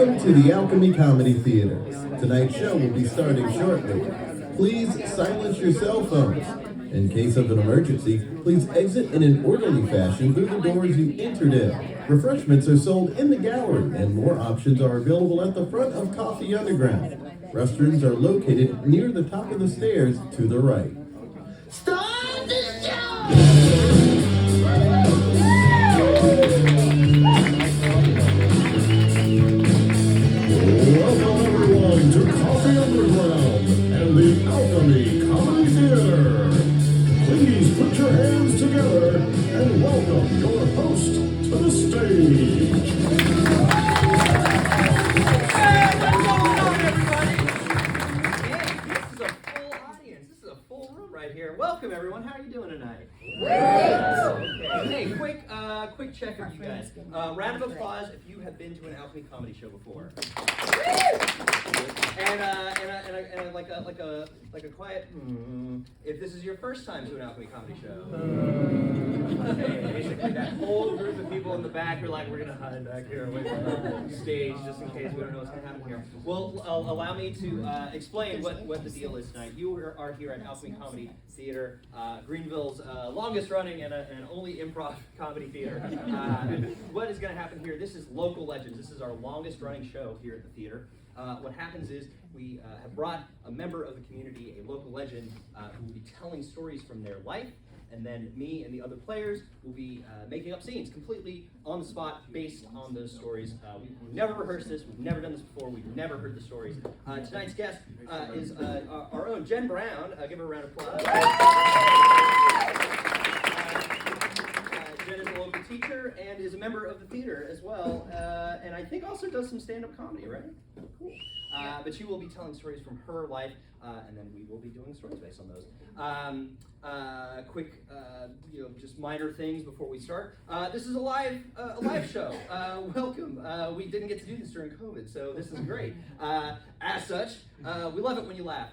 Welcome to the Alchemy Comedy Theater. Tonight's show will be starting shortly. Please silence your cell phones. In case of an emergency, please exit in an orderly fashion through the doors you entered in. Refreshments are sold in the gallery, and more options are available at the front of Coffee Underground. Restrooms are located near the top of the stairs to the right. Start the show! Welcome everyone to Coffee Underground and the Alchemy Comedy Theater. Please put your hands together and welcome your host to the stage. Hey, what's going on, everybody? Hey, this is a full audience. This is a full room right here. Welcome, everyone. How are you doing tonight? Okay. Hey, quick check of you guys. Round of applause if you have been to an Alchemy comedy show before. And like a quiet if this is your first time to an Alchemy comedy show. Okay, basically that whole group of people in the back are like, we're gonna hide back here away from the stage just in case we don't know what's gonna happen here. Well, allow me to explain what the deal is tonight. You are here at Alchemy Comedy Theater, Greenville's longest running and only improv comedy theater. What is gonna happen here? This is Local Legends. This is our longest running show here at the theater. What happens is we have brought a member of the community, a local legend, who will be telling stories from their life, and then me and the other players will be making up scenes completely on the spot based on those stories. We've never rehearsed this, we've never done this before, we've never heard the stories. Tonight's guest is our own Jen Brown. Give her a round of applause. Jen is a local teacher and is a member of the theater as well, and I think also does some stand-up comedy, right? Cool. But she will be telling stories from her life, and then we will be doing stories based on those. Quick, just minor things before we start. This is a live show. Welcome. We didn't get to do this during COVID, so this is great. As such, we love it when you laugh.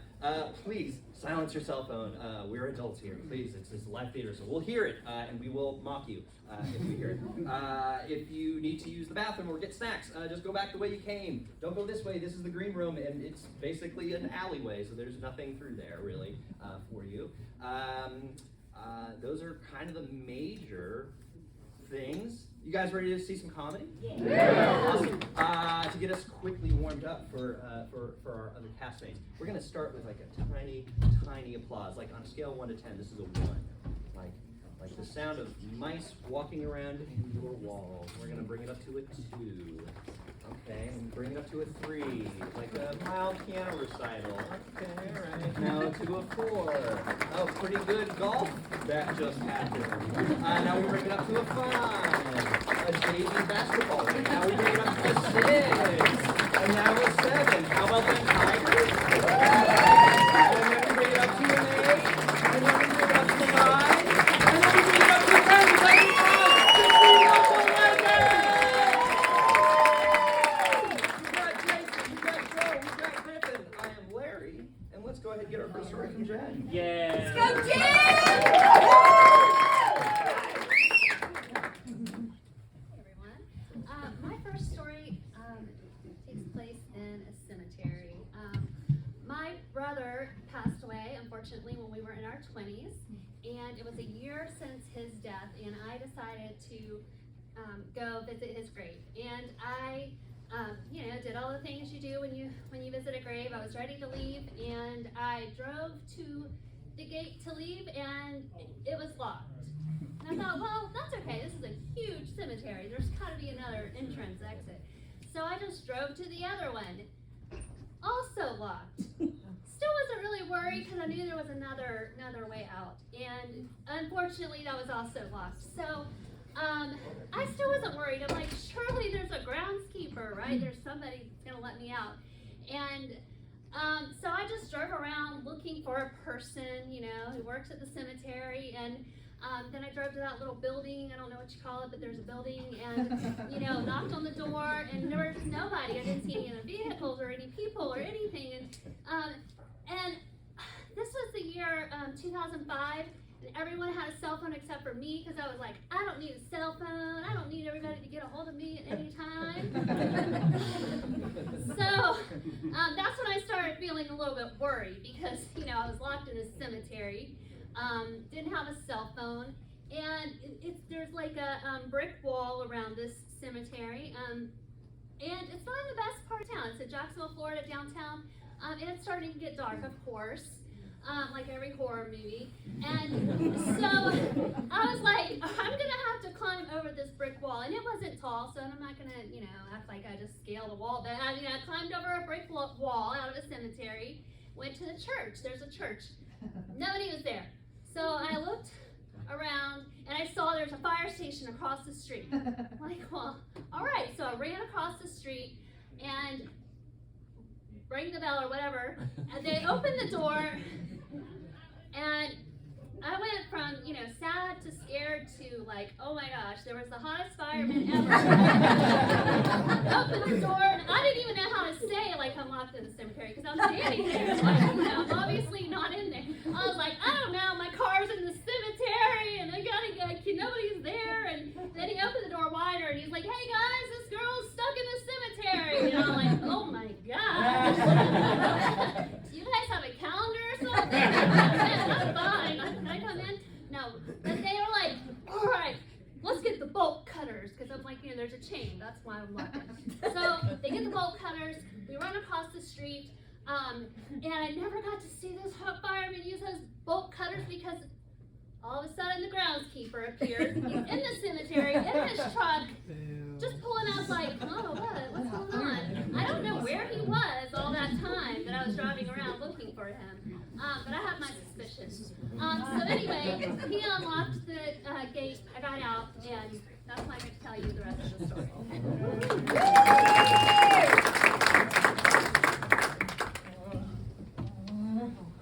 Please silence your cell phone. We're adults here. Please, it's a live theater, so we'll hear it, and we will mock you if we hear it. If you need to use the bathroom or get snacks, just go back the way you came. Don't go this way. This is the green room, and it's basically an alleyway, so there's nothing through there, really, for you. Those are kind of the major things. You guys ready to see some comedy? Yeah. Awesome. To get us quickly warmed up for our other castmates, we're gonna start with like a tiny applause. Like on a scale of 1 to 10, this is a 1. Like the sound of mice walking around your walls. We're gonna bring it up to a 2. Okay, and bring it up to a 3, like a mild piano recital. Okay, right. Now to a 4. Oh, pretty good golf that just happened. Now we bring it up to a 5. A JV basketball. Now we bring it up to a 6. And now a 7. How about them Tigers? And then we bring it up to an 8. And then we bring it up to a 9. And then we bring it up to a 10. Go ahead and get our first story from Jen. Yeah. Let's go, Jen! Hey, everyone. My first story takes place in a cemetery. My brother passed away, unfortunately, when we were in our 20s, and it was a year since his death, and I decided to go visit his grave. And I did all the things you do when you visit a grave. I was ready to leave, and I drove to the gate to leave, and it was locked. And I thought, well, that's okay. This is a huge cemetery. There's got to be another entrance exit. So I just drove to the other one, also locked. Still wasn't really worried because I knew there was another way out, and unfortunately, that was also locked. So. I still wasn't worried. I'm like, surely there's a groundskeeper, right? There's somebody gonna let me out. And so I just drove around looking for a person, who works at the cemetery. And then I drove to that little building. I don't know what you call it, but there's a building. And, knocked on the door, and there was nobody. I didn't see any other vehicles or any people or anything. And this was the year 2005. and everyone had a cell phone except for me, because I was like, I don't need a cell phone. I don't need everybody to get a hold of me at any time. So that's when I started feeling a little bit worried, because I was locked in a cemetery, didn't have a cell phone, and there's like a brick wall around this cemetery, and it's not in the best part of town. It's in Jacksonville, Florida, downtown, and it's starting to get dark, of course. Like every horror movie. And so I was like, I'm gonna have to climb over this brick wall. And it wasn't tall, so I'm not gonna, act like I just scaled a wall. But I climbed over a brick wall out of a cemetery, went to the church. There's a church. Nobody was there. So I looked around and I saw there's a fire station across the street. I'm like, well, all right. So I ran across the street and rang the bell or whatever, and they opened the door. And I went from, sad to scared to like, oh my gosh, there was the hottest fireman ever. Opened the door, and I didn't even know how to say, like, I'm locked in the cemetery, because I'm standing there, like, I'm obviously not in there. I was like, I don't know, my car's in the cemetery, and I gotta go, nobody's there. And then he opened the door wider, and he's like, hey guys, this girl's stuck in the cemetery. And I'm like, oh my gosh. Do you guys have a calendar or something? I'm fine. Can I come in? No. But they were like, all right, let's get the bolt cutters. Because I'm like, there's a chain. That's why I'm locked in. So they get the bolt cutters. We run across the street. And I never got to see this hot fireman use those bolt cutters, because all of a sudden the groundskeeper appears. He's in the cemetery, in his truck, just pulling up like, oh, what's going on? I don't know where he was all that time that I was driving around looking for him. But I have my suspicions. So anyway, he unlocked the gate, I got out, and that's when I get to tell you the rest of the story.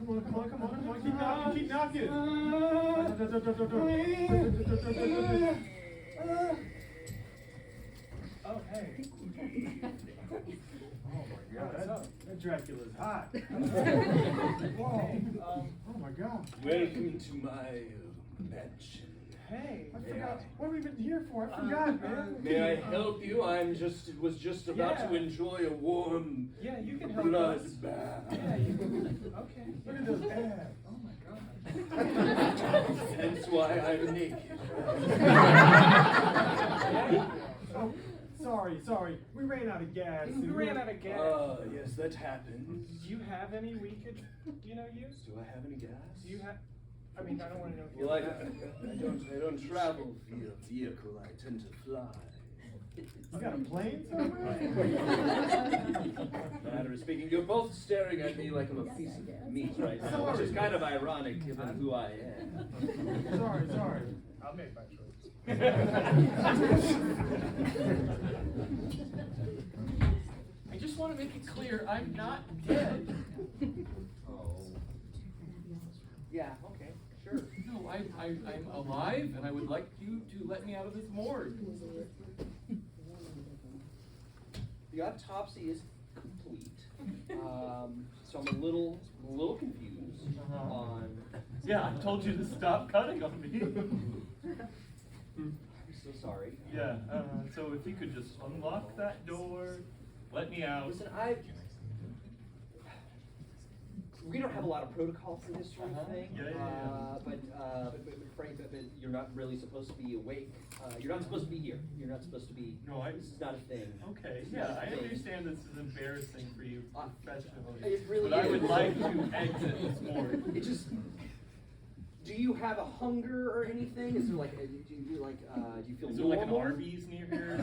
Come on, keep knocking. Oh, hey. Oh my God, that Dracula's hot. Whoa. Oh my God. Welcome to my mansion. Hey, I forgot. What have we been here for? I forgot, man. May I help you? Was just about to enjoy a warm you can help blood us. bath. Yeah, you can. Okay. Look at those abs. Oh my God. That's why I'm naked. Oh, sorry. We ran out of gas. We ran out of gas. Yes, that happens. Do you have any we could, use? Do I have any gas? Do you have? I mean, I don't want to know if you Well, I have. don't travel via vehicle. I tend to fly. You got a plane somewhere? Matter of speaking, you're both staring at me like I'm a piece of meat right now, which is kind of ironic given who I am. Sorry. I'll make my choice. I just want to make it clear, I'm not dead. Oh. Yeah, okay, sure. No, I'm alive, and I would like you to let me out of this morgue. The autopsy is complete, so I'm a little confused on. Yeah, I told you to stop cutting on me. I'm so sorry. Yeah, so if you could just unlock that door, let me out. Listen, we don't have a lot of protocol for this sort of thing. But Frank, but you're not really supposed to be awake. You're not supposed to be here. You're not supposed to be. No, This is not a thing. Okay, This is yeah, not a I thing. understand this is embarrassing for you professionally. It really but I would is. like to exit this morgue. It just. Do you have a hunger or anything? Is there like, do you feel Is there like an normal? Arby's near here?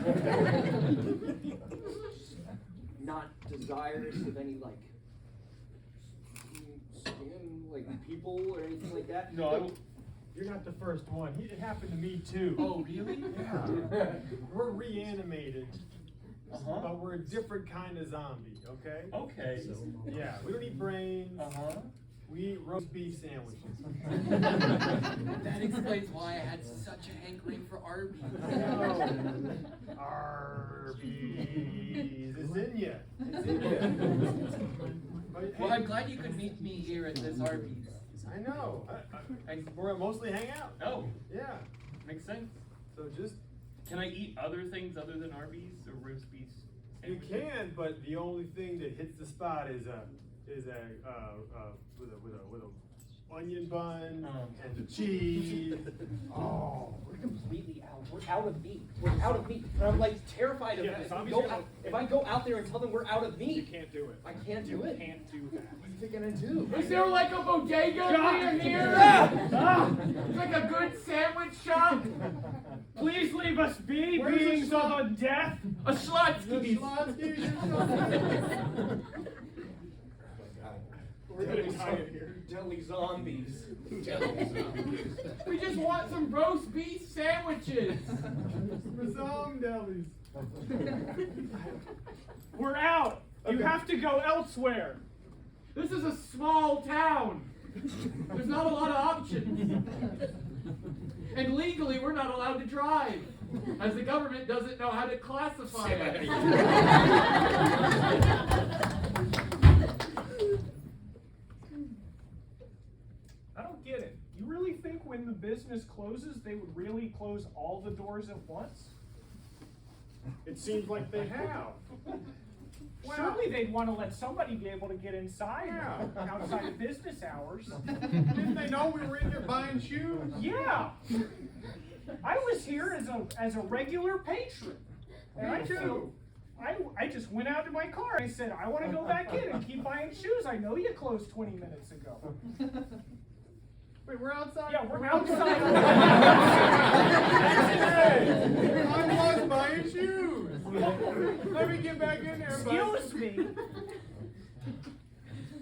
Not desirous of any like people or anything like that? No, You're not the first one. It happened to me too. Oh, really? Yeah. We're reanimated, Uh-huh. but we're a different kind of zombie, okay? Okay. Yeah, we don't eat brains. Uh-huh. We eat roast beef sandwiches. That explains why I had such a hankering for Arby's. Arby's. It's in ya. It's in ya. But, Well, hey, I'm glad you could meet me here at this Arby's. I know. And we're gonna mostly hang out. Oh, Yeah. makes sense. So just Can I eat other things other than Arby's or roast beef? you sandwiches? can, but the only thing that hits the spot is a with a onion bun and the cheese. Oh, we're completely out. We're out of meat. We're out of meat. And I'm like terrified of Yeah, this. zombies Go are out, if I go out there and tell them we're out of You meat, can't do it. I can't do it. Can't do that. What's it gonna do? Is there like a bodega near here? It's like a good sandwich shop? Please leave us be, Where's the beings of slot? undeath. A Schlotsky's. We're gonna be deli zombies. We just want some roast beef sandwiches. Some delis. We're out. You Okay. have to go elsewhere. This is a small town. There's not a lot of options. And legally, we're not allowed to drive, as the government doesn't know how to classify it. I don't get it. You really think when the business closes, they would really close all the doors at once? It seems like they have. Surely they'd want to let somebody be able to get inside Yeah. outside of business hours. Didn't they know we were in there buying shoes? Yeah. I was here as a regular patron. And Me I too. feel- I just went out to my car. I said, I want to go back in and keep buying shoes. I know you closed 20 minutes ago. Wait, we're outside? Yeah, we're outside. Hey, I was buying shoes. Let me get back in there, bud. Excuse me.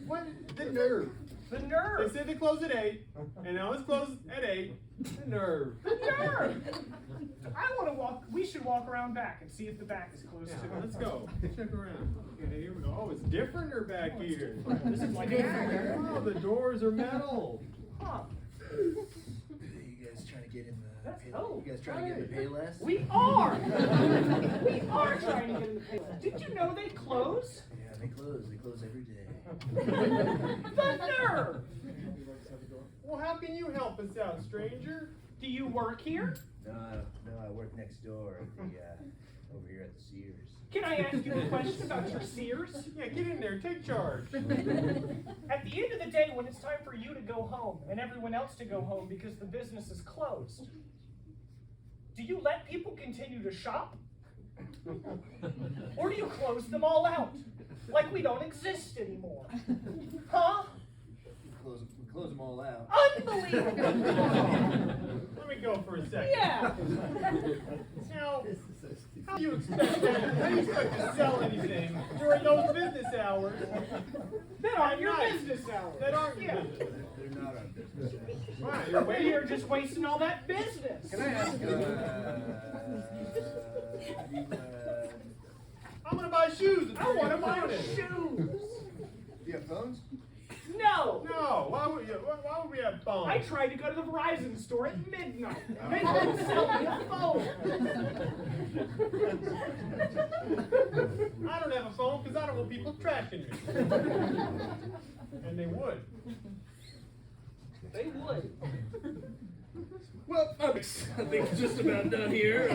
What? The nerve. The They nerve. said they closed at 8, and now it's closed at 8. The nerve. The nerve. I want to walk. We should walk around back and see if the back is closed Yeah, too. let's go. Check around. Okay, here we go. Oh, it's different or back here? This is like Oh, the doors are metal. Huh. You guys trying to get in the That's- pay, oh, you guys trying to get in the pay less? We are. We are trying to get in the pay. Did you know they close? Yeah, they close every day. The nerve. Well, how can you help us out, stranger? Do you work here? No, I work next door at the over here at the Sears. Can I ask you a question about your Sears? Yeah, get in there, take charge. At the end of the day, when it's time for you to go home and everyone else to go home because the business is closed, do you let people continue to shop? Or do you close them all out? Like we don't exist anymore? Huh? We close them all out. Unbelievable! Let me go for a second. Yeah! Now, how do you expect to sell anything during those business hours That aren't at your night? business hours. That aren't your Yeah. business? They're not our business. Right, you're We're waiting. here just wasting all that business. Can I ask I'm gonna buy shoes. I want to buy morning. shoes. do you have phones? No. No, why would we have phones? I tried to go to the Verizon store at midnight. They wouldn't sell me a phone. I don't have a phone because I don't want people tracking me. And they would. They would. Well, folks, I think it's just about done here.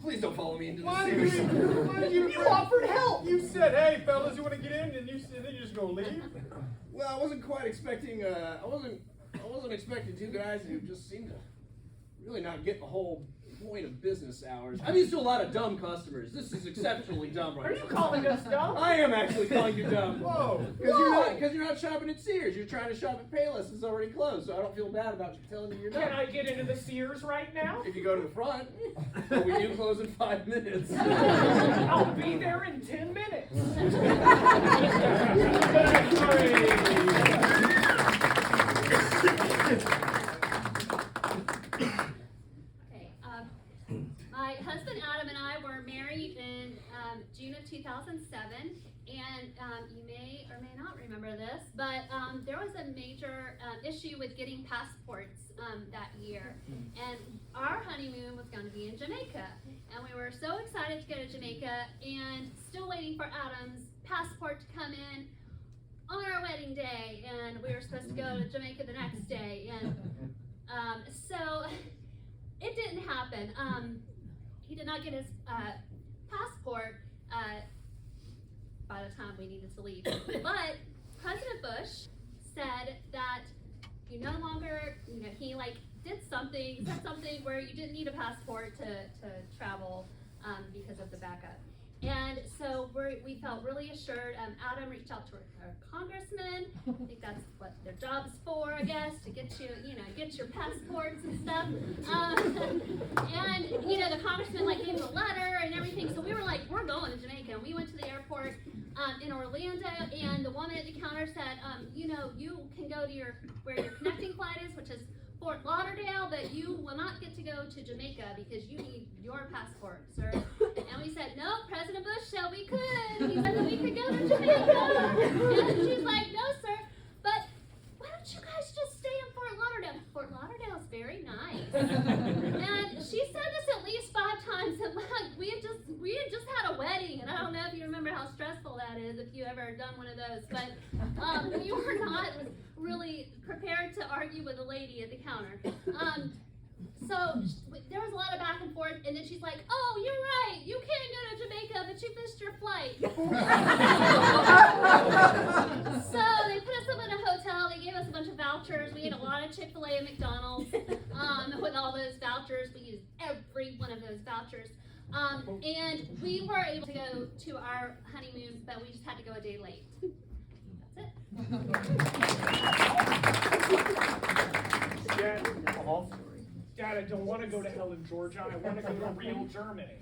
Please don't follow me into the Why did series. you You offered help. You said, "Hey, fellas, you want to get in?" And then you just go leave. Well, I wasn't quite expecting. I wasn't expecting two guys who just seemed to really not get the whole point of business hours. I'm used to a lot of dumb customers. This is exceptionally dumb right Are you now. calling us dumb? I am actually calling you dumb. Whoa. Because you're not shopping at Sears. You're trying to shop at Payless. It's already closed, so I don't feel bad about you telling you you're dumb. Can I get into the Sears right now? If you go to the front, but we do close in 5 minutes. I'll be there in 10 minutes. Okay, my husband Adam and I were married in June of 2007, and you may or may not remember this, but there was a major issue with getting passports that year, and our honeymoon was going to be in Jamaica, and we were so excited to go to Jamaica, and still waiting for Adam's passport to come in. on our wedding day, and we were supposed to go to Jamaica the next day, and so it didn't happen. He did not get his passport by the time we needed to leave. But President Bush said that you no longer, he said something where you didn't need a passport to travel because of the backup. And so we felt really assured. Adam reached out to our congressman. I think that's what their job's for, I guess, to get get your passports and stuff. And the congressman gave him a letter and everything. So we were like, we're going to Jamaica. And we went to the airport in Orlando, and the woman at the counter said, you can go to where your connecting flight is, which is Fort Lauderdale, but you will not get to go to Jamaica because you need your passport, sir. And we said, no, President Bush said we could. He said that we could go to Jamaica. And she's like, no, sir, but why don't you guys just stay in Fort Lauderdale? Fort Lauderdale is very nice. And she said this at least 5 times. And we had just had a wedding, and I don't know if you remember how stressful that is if you ever done one of those, but we were not really prepared to argue with a lady at the counter. So there was a lot of back and forth, and then she's like, oh, you're right, you can't go to Jamaica, but you missed your flight. So they put us up in a hotel, they gave us a bunch of vouchers, we ate a lot of Chick-fil-A and McDonald's. With all those vouchers, we used every one of those vouchers. And we were able to go to our honeymoon, but we just had to go a day late. Dad, I don't want to go to Helen, Georgia. I want to go to real Germany.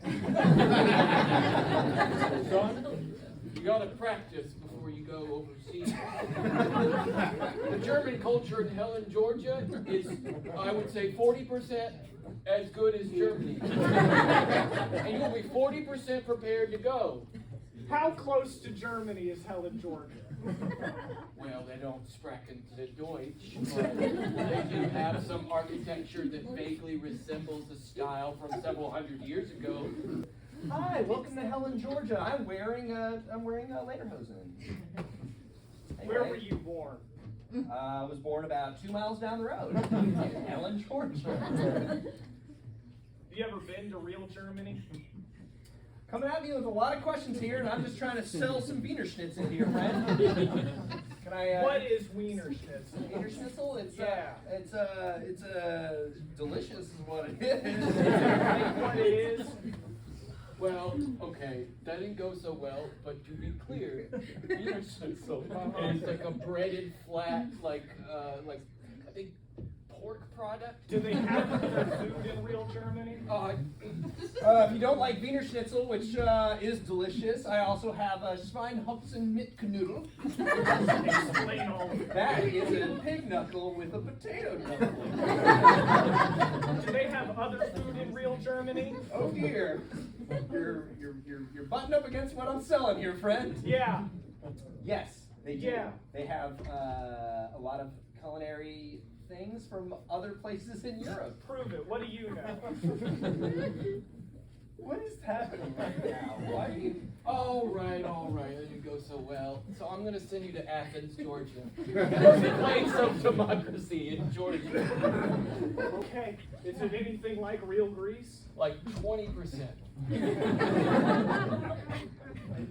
Son, you gotta practice before you go overseas. The German culture in Helen, Georgia is, I would say, 40% as good as Germany. And you'll be 40% prepared to go. How close to Germany is Helen, Georgia? Well, they don't sprechen the Deutsch, but they do have some architecture that vaguely resembles a style from several hundred years ago. Hi, welcome to Helen, Georgia. I'm wearing lederhosen. Where were you born? I was born about 2 miles down the road in Helen, Georgia. Have you ever been to real Germany? Coming at me with a lot of questions here, and I'm just trying to sell some Wiener Schnitzel here, friend. Can I? What is Wiener Schnitzel? Wiener Schnitzel? It's It's delicious, is what it is. What it is? Well, okay, that didn't go so well, but to be clear, Wiener Schnitzel is like a breaded flat, I think, pork product. Do they have their food in real Germany? If you don't like Wiener Schnitzel, which is delicious, I also have a Schweinhopsen mit Knödel. Explain all of That is a pig knuckle with a potato knuckle. Do they have other food in real Germany? Oh dear. You're buttoned up against what I'm selling here, friend. Yeah. Yes, they do. Yeah. They have a lot of culinary things from other places in Europe. Prove it. What do you know? What is happening right now? Why are you... All right, that didn't go so well. So I'm gonna send you to Athens, Georgia. The place of democracy in Georgia. Okay. Is it anything like real Greece? Like 20%.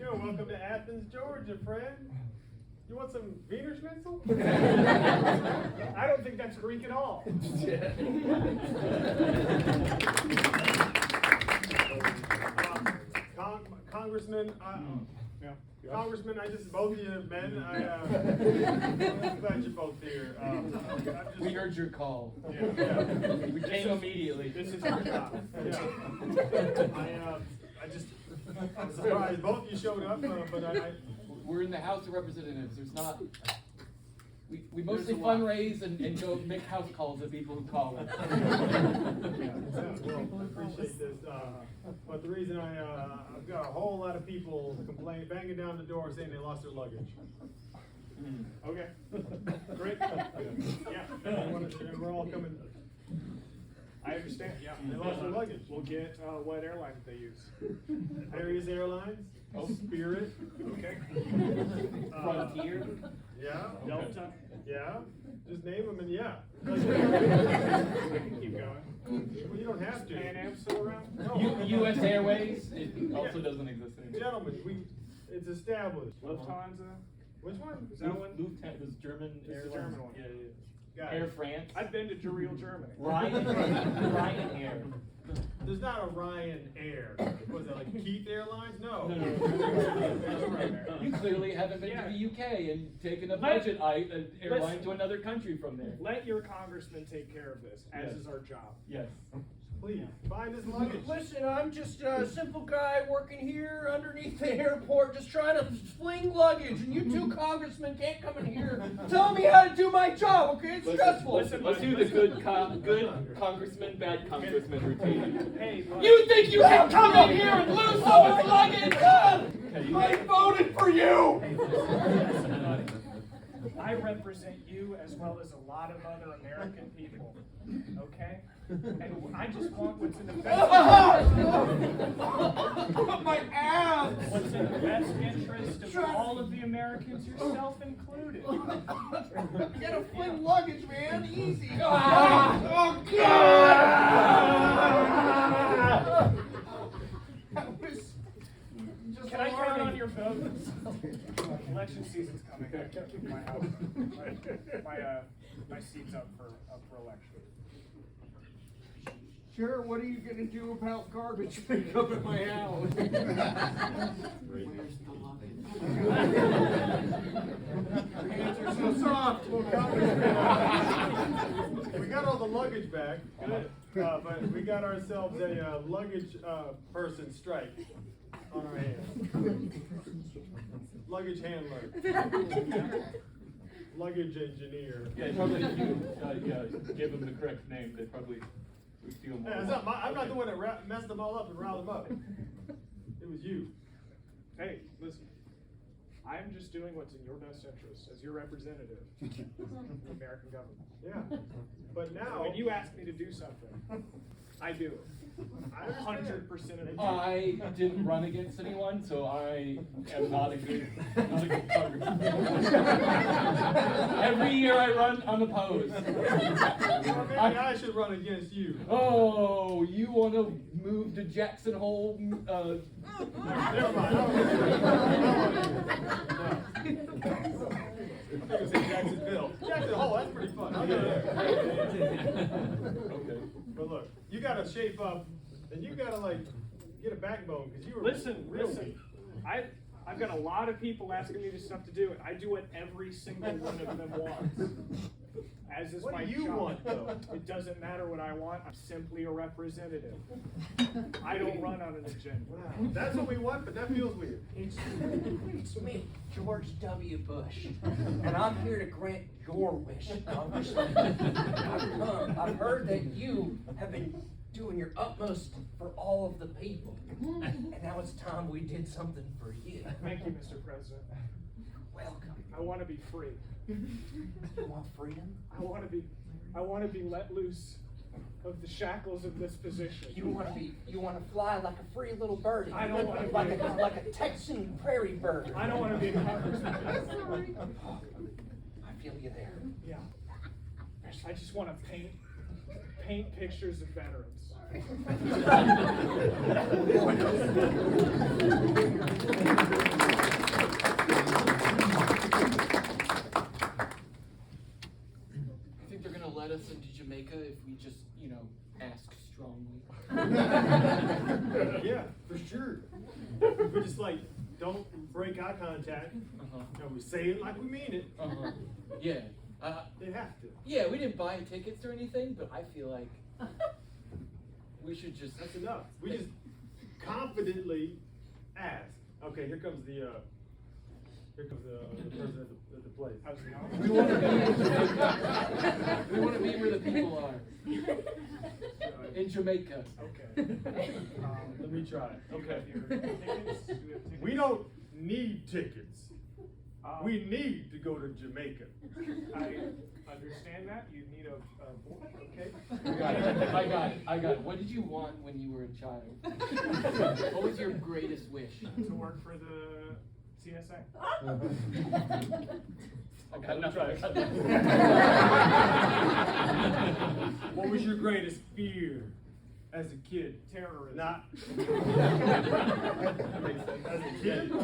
Yo, welcome to Athens, Georgia, friend. You want some Wiener Schnitzel? I don't think that's Greek at all. Congressman, Congressman, both of you men, I'm glad you're both here. We heard your call. Yeah. We came immediately. This is your job. Yeah. I'm surprised both of you showed up, but We're in the House of Representatives. There's not. We mostly fundraise and go make house calls to people who call us. Well, I appreciate this. But the reason I've got a whole lot of people banging down the door saying they lost their luggage. Okay, great. Yeah, we're all coming. I understand. Yeah, they lost their luggage. We'll get what airline they use. Aries Airlines. Spirit. Okay. Frontier. Yeah. Delta. Yeah. Just name them and yeah. I can keep going. Well, you don't have to. Pan Am still around? No. U.S. Airways, it also doesn't exist anymore. Gentlemen, it's established. Lufthansa. Which one? Is that one? Lufthansa was German It's the Airlines. German one. Yeah, yeah. Got Air it. France. I've been to real Germany. Ryanair. There's not a Ryanair. Was that like Keith Airlines? No. No. You clearly haven't been to the UK and taken a Let- budget airline listen. to another country from there. Let your congressman take care of this, as Yes. is our job. Yes. Please, find his luggage. Listen, I'm just a simple guy working here underneath the airport, just trying to fling luggage, and you two congressmen can't come in here tell me how to do my job, okay? It's stressful. Let's do the good congressman, bad congressman routine. Hey, look. You think you can come in here and lose so much luggage? I voted for you! I represent you as well as a lot of other American people, okay? And I just want what's in the best. My ass! What's in the best interest of all of the Americans, yourself included. You gotta fling luggage, man. Easy. Oh, That was just Can I count alarming. on your vote? Election season's coming. I kept my house. My seat's up for election. Sure, what are you gonna do about garbage pickup at my house? Hands are so soft. We got all the luggage back, good. But we got ourselves a luggage person strike on our hands. Luggage handler. Luggage engineer. Yeah, probably if you give them the correct name, they probably would feel more. Yeah, I'm not the one that messed them all up and riled them up. It was you. Hey, listen. I'm just doing what's in your best interest as your representative of the American government. Yeah. But now, When you ask me to do something, I do it. I understand. 100% of the I didn't run against anyone, so I am not a good congressman. Every year I run unopposed. Well, maybe I should run against you. Oh, you want to move to Jackson Hole? Never mind. I think it was in Jacksonville. Jackson Hole, that's pretty fun. I'll go there. Okay. But look, you gotta shape up, and you gotta like get a backbone because you were Listen. real weak. I've got a lot of people asking me this stuff to do, and I do what every single one of them wants. As is What my do you job. want, though? It doesn't matter what I want. I'm simply a representative. I don't run on an agenda. Wow. That's what we want, but that feels weird. It's me, George W. Bush, and I'm here to grant your wish, Congressman. I've heard that you have been doing your utmost for all of the people, and now it's time we did something for you. Thank you, Mr. President. Welcome. I want to be free. You want freedom? I want to be let loose of the shackles of this position. You want to fly like a free little birdie. I don't wanna be- like a Texan prairie bird. I don't want to be a congressman. I feel you there. Yeah. I just want to paint pictures of veterans. I think they're gonna let us into Jamaica if we just, ask strongly. Yeah, for sure. We just like don't break eye contact, and we say it like we mean it. Yeah. They have to. Yeah, we didn't buy tickets or anything, but I feel like we should just. That's enough. We just confidently ask. Okay, here comes the person at the place. How's it We going? want to be. We want to be where the people are. In Jamaica. Okay. Let me try. Do we have tickets? Do we have tickets? We don't need tickets. We need to go to Jamaica. I understand that. You need a board, okay? I got it. What did you want when you were a child? What was your greatest wish? To work for the CSA. I got nothing. What was your greatest fear as a kid? Terrorism. Not. As a kid? No,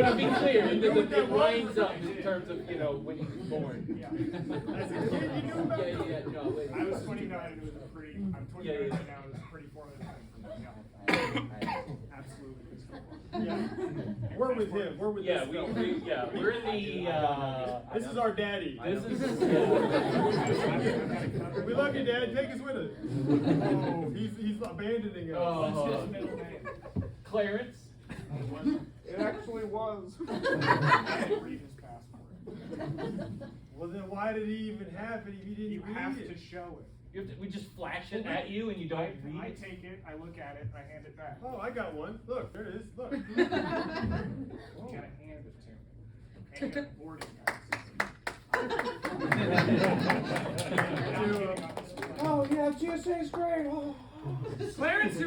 to be clear, it lines up in terms of, when you were born. Yeah. As a kid, you knew about it? Yeah, no, wait. I was 29 and it was a pretty, I'm 29 Yeah. right now, it was a pretty formative time for me. Yeah. Absolutely. Yeah. We're with him. We're with Yeah, this fella. we're in the, This is our daddy. this is, We love you, Dad. Take us with us. Oh, he's abandoning us. Oh. What's his middle name? Clarence. It actually was. I didn't read his passport. Well, then why did he even have it if he didn't You read have it? to show it. We just flash it at you and you don't I read it? take it, I look at it, and I hand it back. Oh, I got one. Look, there it is. Look. You gotta hand it to me. And you got a boarding pass. Oh yeah, GSA's great. Oh. Clarence,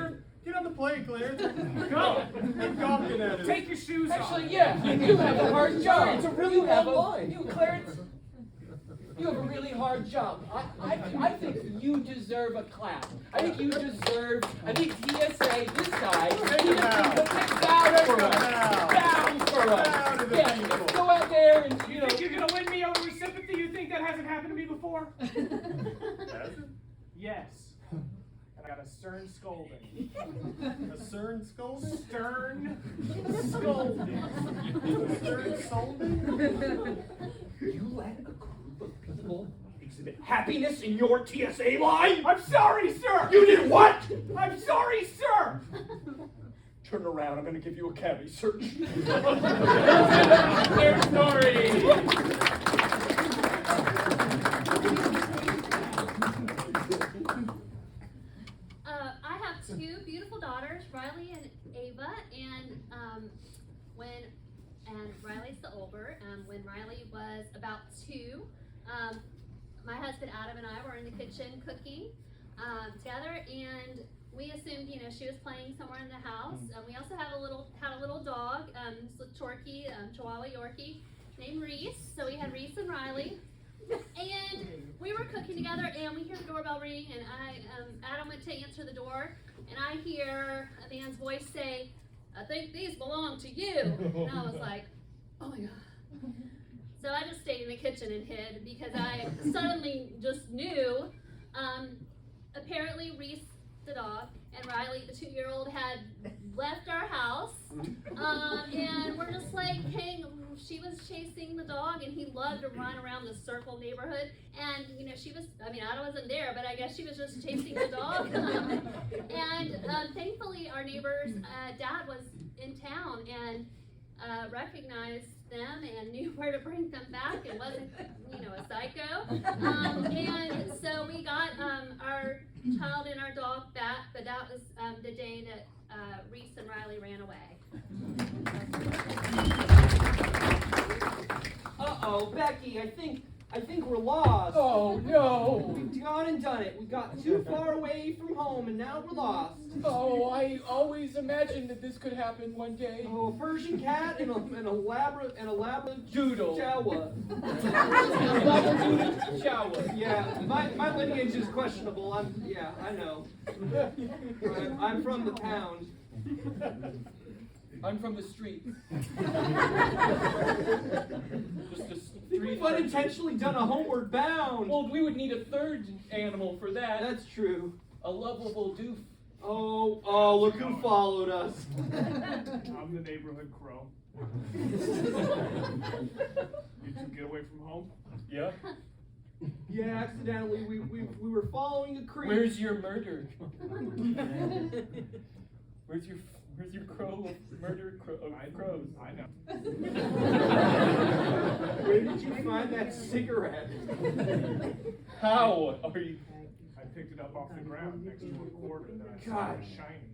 get on the plane, Clarence. Go! Keep gawking at us. Take your shoes off. Actually, yeah, you have a hard job. It's a really long line. You, Clarence, you have a really hard job. I think you deserve a clap. I think TSA, this guy, Take a bow. bow for us. Bow for us. Bow to the Yeah, people. let's go out there and, You think you're gonna win me over with sympathy? You think that hasn't happened to me before? Has it? Yes. And I got a stern scolding. A CERN scolding? Stern scolding. CERN scolding? You let a group of people exhibit happiness in your TSA line? I'm sorry, sir! You did what? I'm sorry, sir! Turn around, I'm gonna give you a cavity search. their story. I have two beautiful daughters, Riley and Ava, and Riley's the older. When Riley was about 2, my husband Adam and I were in the kitchen cooking together, and we assumed, she was playing somewhere in the house. We also had a little dog, Chorky, Chihuahua Yorkie, named Reese. So we had Reese and Riley. And we were cooking together, and we hear the doorbell ring, and Adam went to answer the door, and I hear a man's voice say, "I think these belong to you." And I was like, oh my God. So I just stayed in the kitchen and hid, because I suddenly just knew, apparently Reese, the dog, and Riley, the 2-year-old, had left our house, and we're just like, she was chasing the dog, and he loved to run around the Circle neighborhood, and Ada wasn't there, but I guess she was just chasing the dog, and thankfully our neighbor's dad was in town, and recognized them and knew where to bring them back and wasn't, a psycho, and so we got our child and our dog back, but that was the day that Reese and Riley ran away. Uh-oh, Becky, I think we're lost. Oh, no. We've gone and done it. We got too far away from home, and now we're lost. Oh, I always imagined that this could happen one day. Oh, a Persian cat and a Labradoodle Doodle. Chihuahua. Shower. Yeah, my lineage is questionable. I know. I'm from the pound. I'm from the street. We've unintentionally done a homeward bound. Well, we would need a third animal for that. That's true. A lovable doof. Oh, look who followed us. I'm the neighborhood crow. You two get away from home? Yeah. Yeah, accidentally, we were following a creek. Where's your murder? Where's your crow of murder crows? I know. Where did you find that cigarette? How are you? I picked it up off the ground next to a quarter that I saw God. was shiny.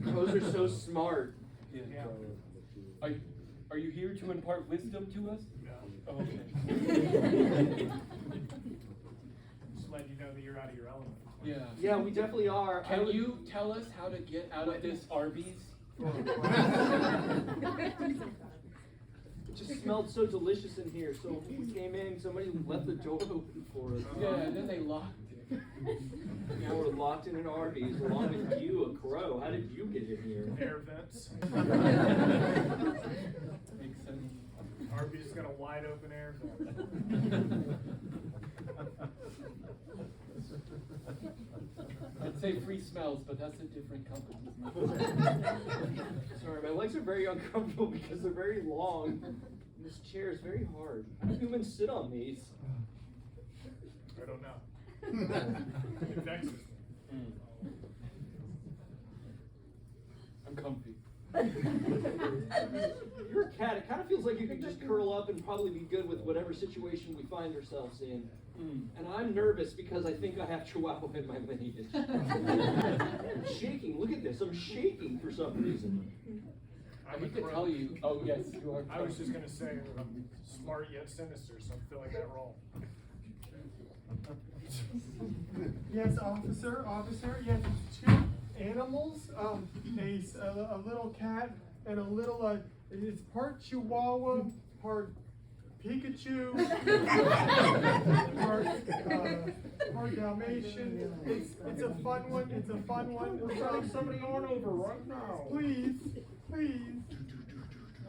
Crows are so smart. Yeah. Are you here to impart wisdom to us? No. Oh, okay. Just letting you know that you're out of your element. Yeah. Yeah, we definitely are. Can you tell us how to get out of this Arby's? It just smelled so delicious in here. So when we came in, somebody left the door open for us. Yeah, and then they locked it. Now we're locked in an Arby's along with you, a crow. How did you get in here? Air vents. Makes sense. Arby's got a wide open air vent. I'd say free smells, but that's a different company. Sorry, my legs are very uncomfortable because they're very long. This chair is very hard. How do humans sit on these? I don't know. It vexes me. I'm comfy. You're a cat. It kind of feels like you could just curl up and probably be good with whatever situation we find ourselves in. And I'm nervous because I think I have Chihuahua in my lineage. I'm shaking. Look at this. I'm shaking for some reason. I need to tell you. Oh, yes, you are. I was just gonna say that I'm smart yet sinister, so I'm filling that role. Yes, officer, yes, it's two animals, a little cat and a little, it's part Chihuahua, part Pikachu, part Dalmatian. It's a fun one, We're trying somebody on over right now. Please.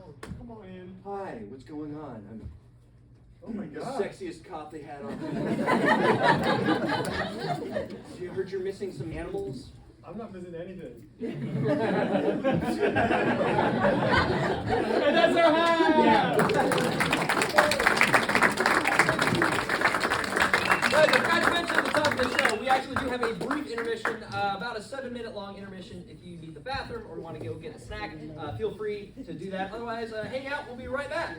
Oh, come on in. Hi, what's going on? I'm Oh my the God. sexiest cop they had on. You heard you're missing some animals? I'm not missing anything. And that's our hat! Guys, I tried to mention at the top of the show, we actually do have a brief intermission, about a 7-minute long intermission. If you need the bathroom or want to go get a snack, feel free to do that. Otherwise, hang out. We'll be right back.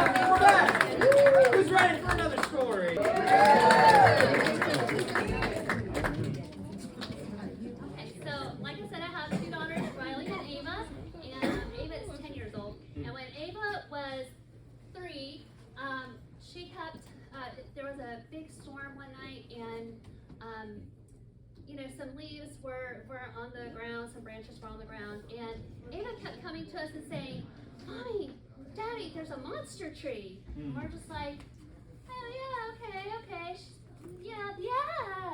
We're back. Who's ready for another story? Okay, so like I said, I have two daughters, Riley and Ava, and Ava is 10 years old. And when Ava was 3, she kept, there was a big storm one night, and some leaves were on the ground, some branches were on the ground, and Ava kept coming to us and saying, "Mommy, Daddy, there's a monster tree." And we're just like, "Oh yeah, okay. Yeah,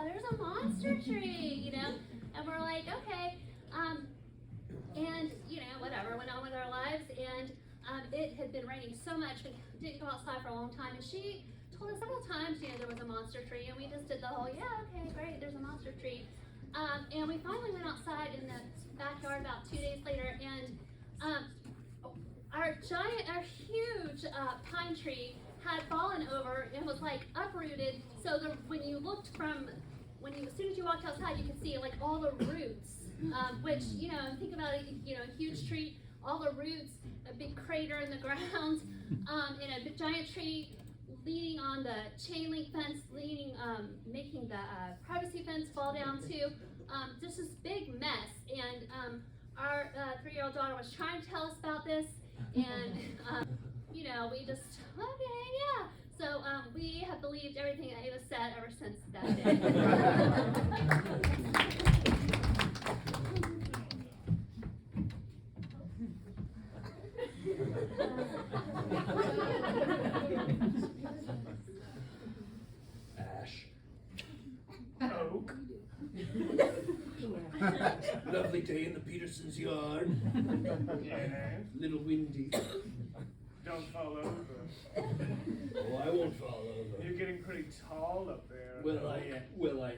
there's a monster tree, And we're like, okay, and whatever, went on with our lives, and it had been raining so much, we didn't go outside for a long time, and she told us several times, there was a monster tree, and we just did the whole, yeah, okay, great, there's a monster tree. And we finally went outside in the backyard about 2 days later, and our huge pine tree had fallen over and was like uprooted, so when you looked as soon as you walked outside, you could see like all the roots, which, think about it, a huge tree, all the roots, a big crater in the ground, and a giant tree leaning on the chain link fence, making the privacy fence fall down too. Just this big mess, and our 3-year-old daughter was trying to tell us about this, and we just, okay, yeah. So we have believed everything that Ava said ever since that day. Ash. Oak. Lovely day in the Petersons' yard. Yeah. Little windy. Don't fall over. Oh, I won't fall over. You're getting pretty tall up there. Well, I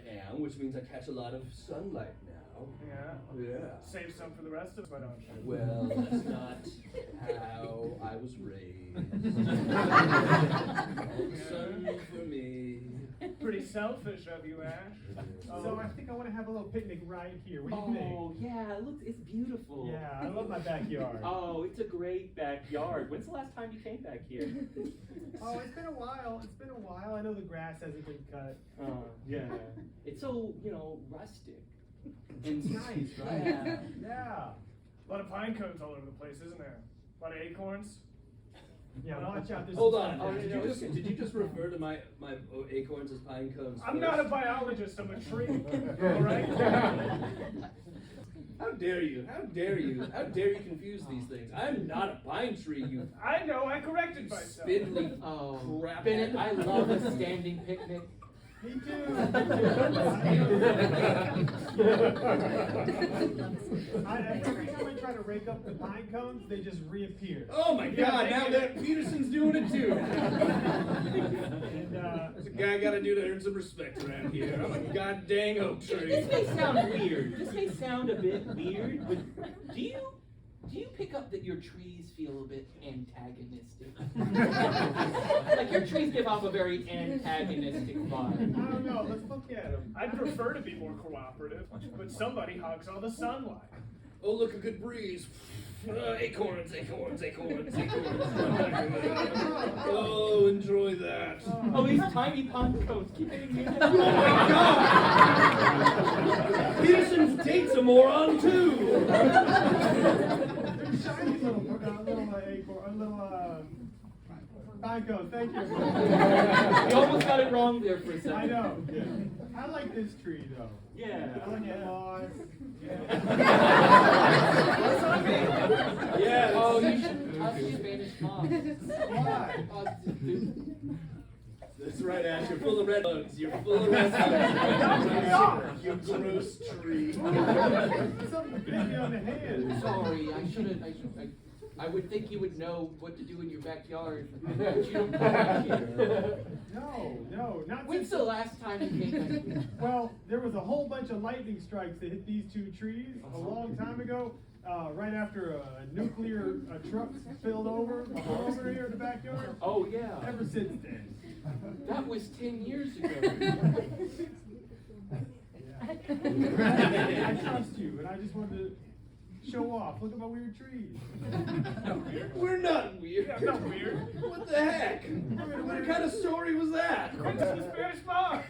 am, which means I catch a lot of sunlight now. Yeah. Yeah. Save some for the rest of us, why don't you? Well, that's not how I was raised. Sun for me. Pretty selfish of you, Ash. So I think I want to have a little picnic right here. What do you think? Oh, yeah, look, it's beautiful. Yeah, I love my backyard. Oh, it's a great backyard. When's the last time you came back here? Oh, it's been a while. I know the grass hasn't been cut. Oh, yeah. It's so, rustic. It's nice, right? Yeah. Yeah. A lot of pine cones all over the place, isn't there? A lot of acorns. Yeah, watch out. There's Hold some on. sun there. Did you just refer to my acorns as pine cones? I'm not a biologist, I'm a tree. All right? How dare you? How dare you? How dare you confuse these things? I'm not a pine tree, you I know, I corrected myself. spindly Oh, crap. Bennett, I love a standing picnic. Me too. Every time I try to rake up the pine cones, they just reappear. Oh my God! Now that Peterson's doing it too. And, There's a guy I gotta do to earn some respect around here. I'm a goddamn oak tree. This may sound weird. This may sound a bit weird, but do you pick up that your trees feel a bit antagonistic? Like your trees give off a very antagonistic vibe. I don't know, let's look at them. I'd prefer to be more cooperative, but somebody hogs all the sunlight. Oh, look, a good breeze. Acorns, acorns, acorns, acorns. Oh, enjoy that. Oh, these tiny pond coats keep hitting me. Oh my God! Peterson's date's a moron too. They're shiny little pine cones, thank you. You almost got it wrong there for a second. I know. I like this tree though. Yeah. I like the moss. Yeah. Oh, you should ask the Spanish moss. Why? That's right, Ash. You're full of red bugs. You're full of red bugs. You gross tree. Something bit me on the hand. Sorry, I would think you would know what to do in your backyard, but you don't come out here. No, not When's since. the last time you came out here? Well, there was a whole bunch of lightning strikes that hit these two trees a long time ago, right after a nuclear truck spilled over here in the backyard. Oh, yeah. Ever since then. That was 10 years ago. I trust you, and I just wanted to show off. Look at my weird trees. We're not weird. I'm not weird. What the heck? What kind of story was that? Quit to the Spanish moss.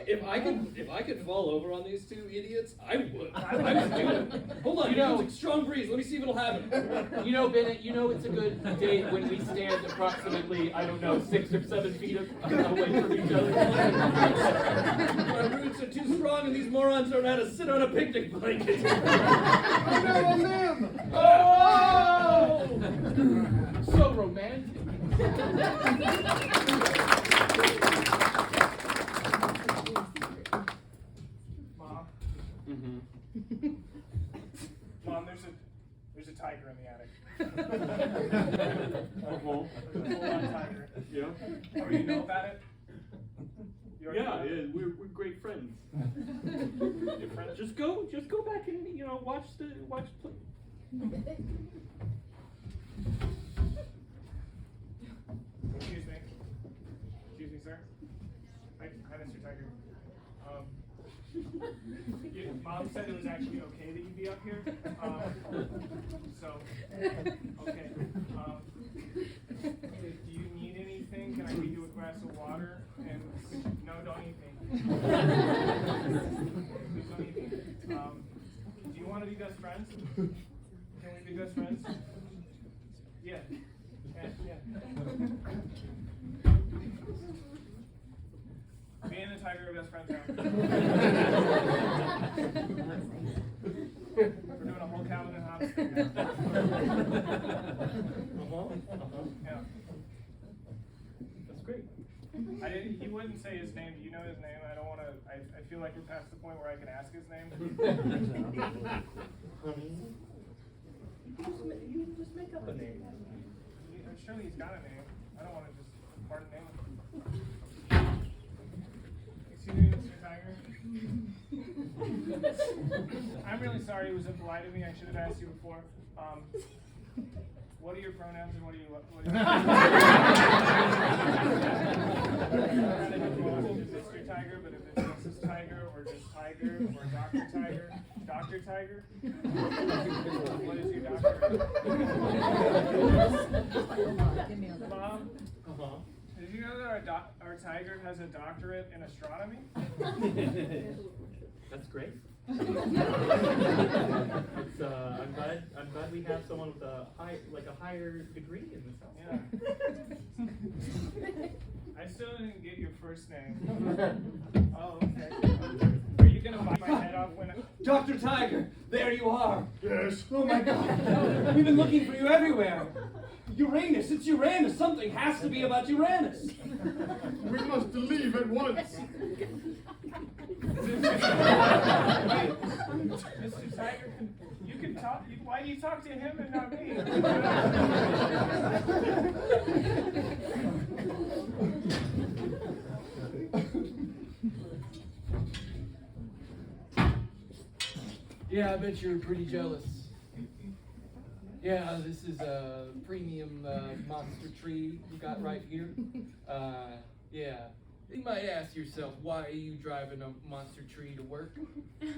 If I could fall over on these two idiots, I would. I would do it. Hold on, You know- it's a strong breeze. Let me see if it'll happen. You know, Bennett, you know it's a good date when we stand approximately, I don't know, 6 or 7 feet away from each other. My roots are too strong and these morons don't know how to sit on a picnic blanket. Oh no, a limb! Oh! So romantic. Mom, Mm-hmm. Mom, there's a tiger in the attic. Uh-huh. Full-on tiger. Yeah. Oh, you know about it? You already know? We're great friends. Your friend? Just go back and watch. Excuse me, sir. Hi, Mr. Tiger. Mom said it was actually okay that you be up here. Okay. Do you need anything? Can I give you a glass of water? And no, don't eat me. Please don't eat me. Do you want to be best friends? Can we be best friends? Yeah. Me and the tiger are best friends now. We're doing a whole Calvin and Hobbes thing now. Yeah. That's great. He wouldn't say his name. Do you know his name? I don't want to. I feel like we're past the point where I can ask his name. You just make up a name. Surely he's got a name. I don't want to just part a name. Excuse me, Mr. Tiger. I'm really sorry it was impolite of me. I should have asked you before. What are your pronouns and what are you? Mr. Tiger, but if it's Mrs. Tiger or just Tiger or Dr. Tiger, Dr. Tiger. What is your doctorate? Mom, did you know that our tiger has a doctorate in astronomy? That's great. I'm glad we have someone with a higher degree in this house. Yeah. I still didn't get your first name. Oh, okay. Are you gonna bite my head off when Dr. Tiger, there you are. Yes. Oh my God, we've been looking for you everywhere. Uranus, it's Uranus. Something has to be about Uranus. We must leave at once. Mr. Tiger, you can talk. Why do you talk to him and not me? Yeah, I bet you're pretty jealous. Yeah, this is a premium monster tree you got right here. Yeah. You might ask yourself, why are you driving a monster tree to work?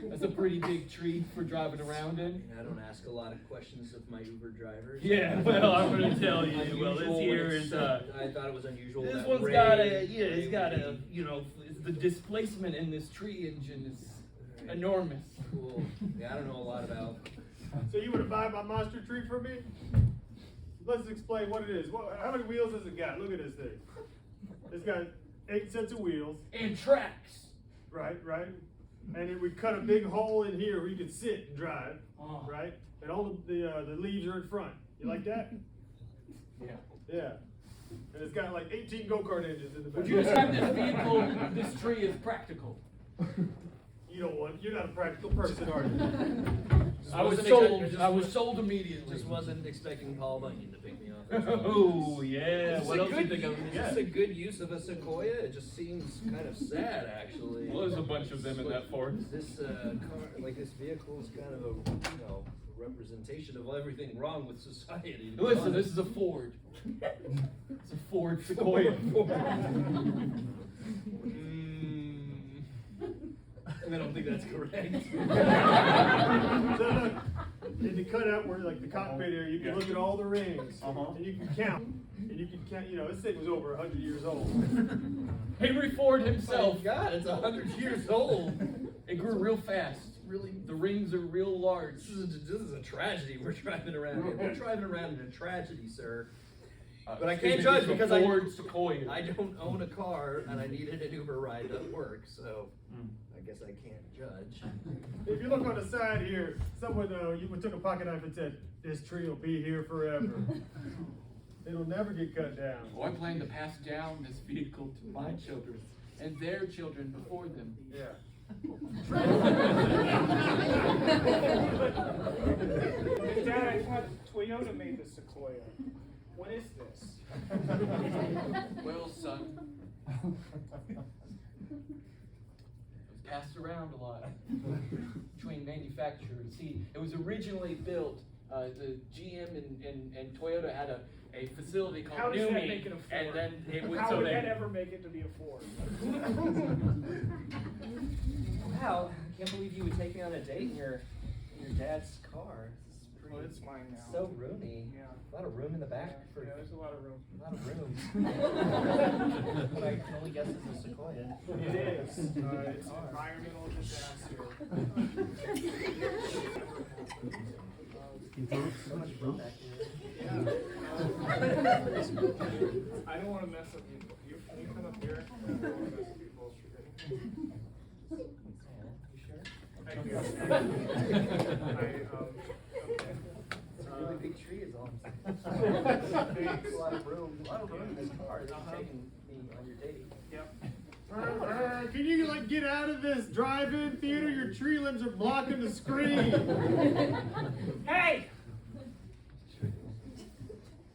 That's a pretty big tree for driving around in. I don't ask a lot of questions of my Uber drivers. Yeah, well, I'm gonna tell you. Well, this here is I thought it was unusual. This that one's Ray- got a, yeah, it's got a, you know, the displacement in this tree engine is enormous. Cool. Yeah, I don't know a lot about. So you would buy my monster tree for me? Let's explain what it is. How many wheels has it got? Look at this thing. It's got 8 sets of wheels. And tracks. Right. And then we cut a big hole in here where you can sit and drive. Right? And all the leaves are in front. You like that? Yeah. And it's got like 18 go-kart engines in the back. Would you describe this vehicle, this tree, as practical? You're not a practical person, are you? I was sold immediately. Just wasn't expecting Paul Bunyan to pick me up. Oh yeah. What else do you think of? Is this a good use of a sequoia? It just seems kind of sad, actually. Well, there's a bunch of them in that forest. This this vehicle is kind of a representation of everything wrong with society. Listen, this is a Ford. It's a Ford Sequoia. I don't think that's correct. So look, in the cutout where like the cockpit area, you can look at all the rings, and you can count. And you can count, this thing was over 100 years old. Henry Ford himself. Oh my God, it's 100 years old. It grew real fast. Really, the rings are real large. This is a tragedy we're driving around here. We're driving around in a tragedy, sir. But I can't judge because Ford Sequoia. I don't own a car and I needed an Uber ride to work, so I guess I can't judge. If you look on the side here, someone you took a pocket knife and said, "This tree will be here forever. It'll never get cut down." I plan to pass down this vehicle to my children and their children before them. Yeah. Dad, I thought Toyota made the Sequoia. What is this? Well, son, it was passed around a lot between manufacturers. See, it was originally built. The GM and Toyota had a facility called How does that Numi, make it a Ford? and then it was How so would they. that ever make it to be a Ford? Wow, I can't believe you would take me on a date in your dad's car. Well, it's mine now. So roomy. Yeah. A lot of room in the back. Yeah, there's a lot of room. A lot of room. But I can only guess it's a Sequoia. It is. It's an environmental disaster. So much room back here. Yeah. I don't want to mess up people. Can you come up here? I don't want to mess up people's tradition. You sure? I do. Okay. It's a really big tree is all I'm saying. There's a lot of room in this car. It's taking me on your date. Yep. Can you get out of this drive-in theater? Your tree limbs are blocking the screen. Hey!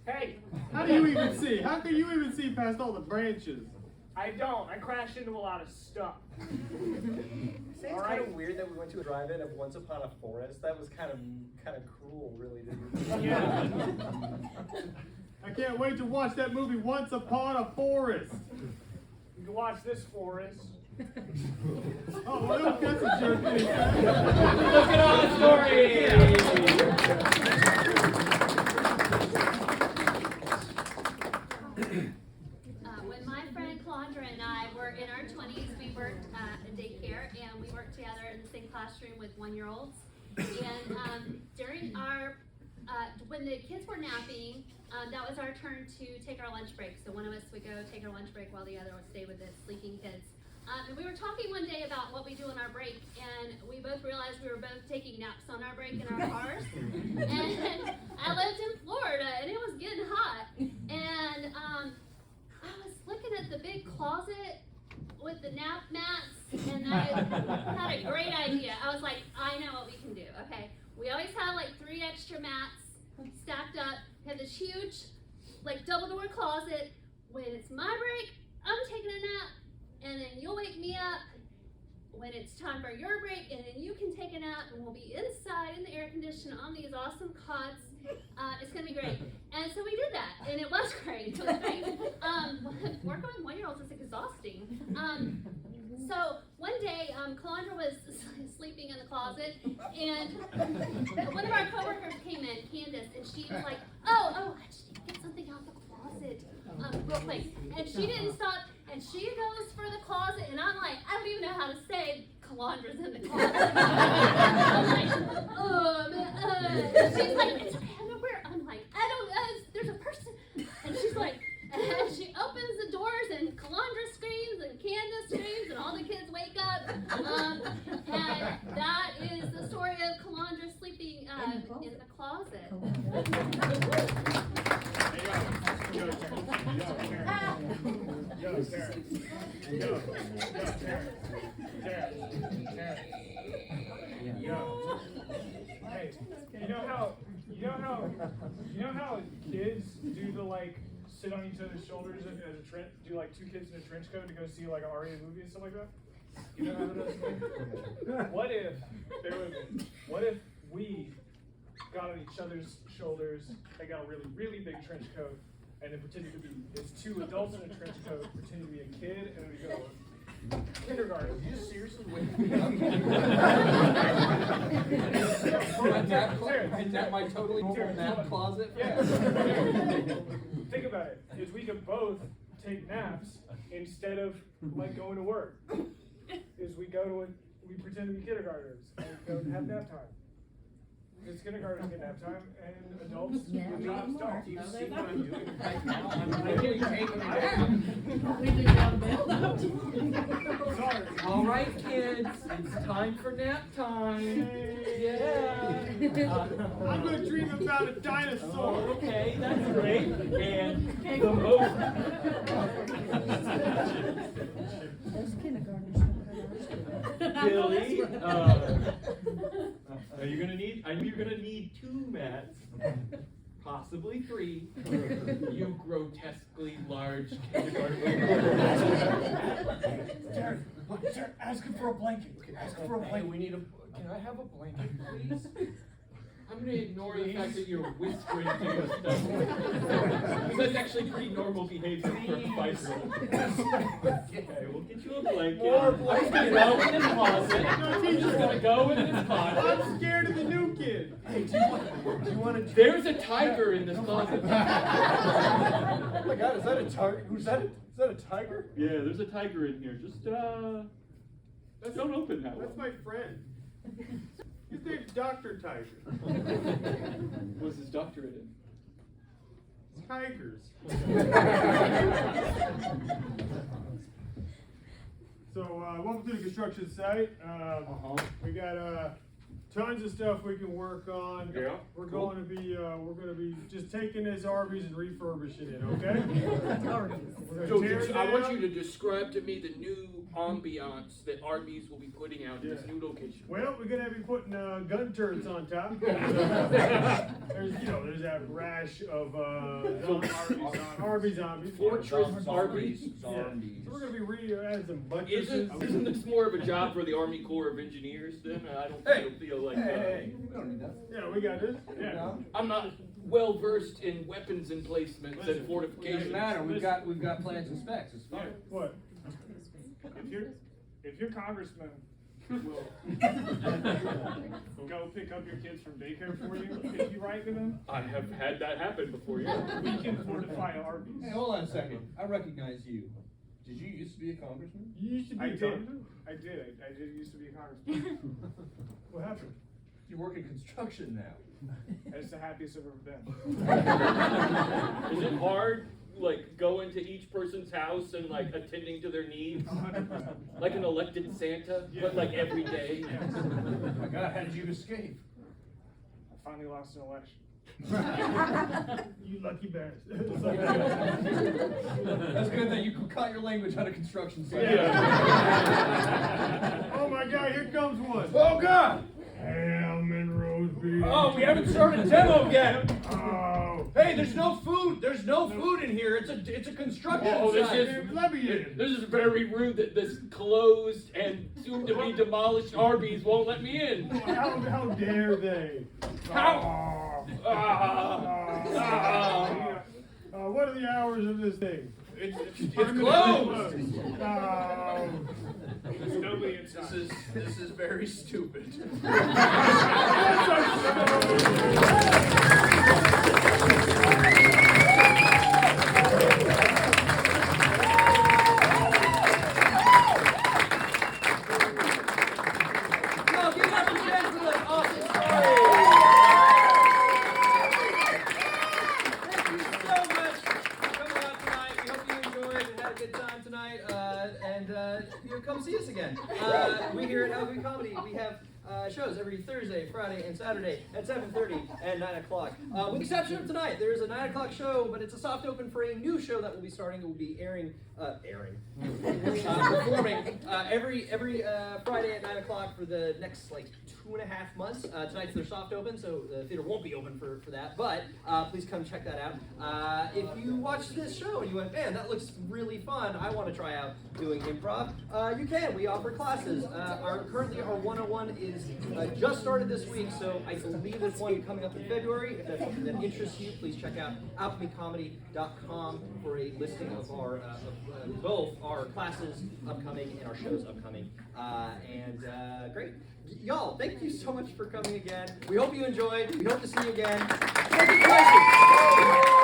Hey! How do you even see? How can you even see past all the branches? I don't. I crashed into a lot of stuff. It's kind of weird that we went to a drive-in of Once Upon a Forest. That was kind of cruel, really. Yeah. I can't wait to watch that movie Once Upon a Forest. You can watch this forest. Oh, well, look, that's a jerk. Look at all the stories. When my friend Claundra and I were in our 20s, we worked at a daycare, and we worked together in the same classroom with 1-year-olds. And during our, when the kids were napping, that was our turn to take our lunch break. So one of us would go take our lunch break while the other would stay with the sleeping kids. And we were talking one day about what we do on our break, and we both realized we were both taking naps on our break in our cars. And I lived in Florida, and it was getting hot. And I was looking at the big closet with the nap mats, and I had a great idea. I was like, I know what we can do. Okay, we always have like 3 extra mats stacked up. We have this huge, like, double door closet. When it's my break, I'm taking a nap, and then you'll wake me up when it's time for your break, and then you can take a nap, and we'll be inside in the air conditioning on these awesome cots. It's gonna be great. And so we did that, and it was great. It was great. Working with 1-year-olds is exhausting. So one day, Calandra was sleeping in the closet, and one of our coworkers came in, Candace, and she was like, oh, I just need to get something out the closet real quick. And she didn't stop, and she goes for the closet, and I'm like, I don't even know how to say Calandra's in the closet. I'm like, and she's like, it's okay, I know where. I'm like, I don't, there's a person. And she's like, and she opens the doors, and Calandra screams, and Candace screams, and all the kids wake up. And that is the story of Calandra sleeping in the closet. Hey, you know how kids do the like sit on each other's shoulders as a trench, do like 2 kids in a trench coat to go see like an R-rated movie and stuff like that? You know how that does? What if, bear with me, what if we got on each other's shoulders, they got a really, really big trench coat, and then pretended to be, it's 2 adults in a trench coat, pretending to be a kid, and we go, kindergarten. You just seriously wake me up? Is that my totally normal nap closet? Yeah. Think about it. Is we could both take naps instead of like going to work. Is we pretend to be kindergartners and go and have nap time. Because kindergartners get nap time and adults with jobs don't. Do you see what I'm doing right now? I'm literally taking a nap. Sorry. All right, kids, it's time for nap time. Yeah. I'm going to dream about a dinosaur. Okay, that's great. And the most. Those kindergartners. Billy, are you gonna need? I know you're gonna need 2 mats, possibly 3. You grotesquely large kindergarten. Jared, ask him for a blanket. Ask him for a blanket. We need a. Can I have a blanket, please? I'm gonna ignore the fact that you're whispering to your stuff. That's actually pretty normal behavior for a 5-year-old. Okay, we'll get you a blanket. More I'm gonna go in this closet. I'm just gonna go in this closet. I'm scared of the new kid. Hey, do you want to? There's a tiger in this closet. Oh my God, is that a tiger? Is that a tiger? Yeah, there's a tiger in here. Just don't open that one. That's my friend. His name's Dr. Tiger. What's his doctorate in? Tigers. So, welcome to the construction site. We got tons of stuff we can work on. Yeah. We're going to be just taking this Arby's and refurbishing it, okay? So I want you to describe to me the new ambiance that Arby's will be putting out in this new location. Well, we're gonna be putting gun turrets on top. There's that rash of Arby's zombies. Fortress Arby's. Yeah. So we're gonna be adding some buttresses. Isn't this more of a job for the Army Corps of Engineers then? I don't feel like Hey, we don't need that. Yeah, we got this. Yeah. I'm not well versed in weapons emplacements and fortifications. Doesn't matter. We've got plans and specs. It's fine. What? If your congressman will go pick up your kids from daycare for you, can you write to them? I have had that happen before, yeah. We can fortify Arby's. Hey, hold on a second. I recognize you. Did you used to be a congressman? You used to be I a did. congressman? I did used to be a congressman. What happened? You work in construction now. That's the happiest I've ever been. Is it hard like going to each person's house and like attending to their needs, like an elected Santa, but like every day. Oh my God, how did you escape? I finally lost an election. You lucky bastard. That's good that you caught your language on a construction site. Oh my God, here comes one. Oh God! Ham and roast beef. Oh, we haven't started demo yet. Oh. Hey, there's no food. There's no food in here. It's a construction site. Let me in. This is very rude that this closed and soon to be demolished Arby's won't let me in. How dare they? What are the hours of this thing? It's closed. There's nobody inside. This is very stupid. No, give it up again for that awesome story. Thank you so much for coming out tonight. We hope you enjoyed and had a good time tonight. Come see us again. We here at Alchemy Comedy, we have shows every Thursday, Friday, and Saturday at 7:30 and 9 o'clock. With the exception of tonight, there is a 9 o'clock show, but it's a soft open for a new show that will be starting. It will be performing every Friday at 9 o'clock for the next like 2.5 months. Tonight's their soft open, so the theater won't be open for that, but please come check that out. If you watch this show and you went, man, that looks really fun, I want to try out doing improv, you can. We offer classes. Currently our 101 is just started this week, so I believe there's one coming up in February. If that's something that interests you, please check out alchemycomedy.com for a listing of our both our classes upcoming and our shows upcoming. Great. Y'all, thank you so much for coming again. We hope you enjoyed. We hope to see you again. Thank you,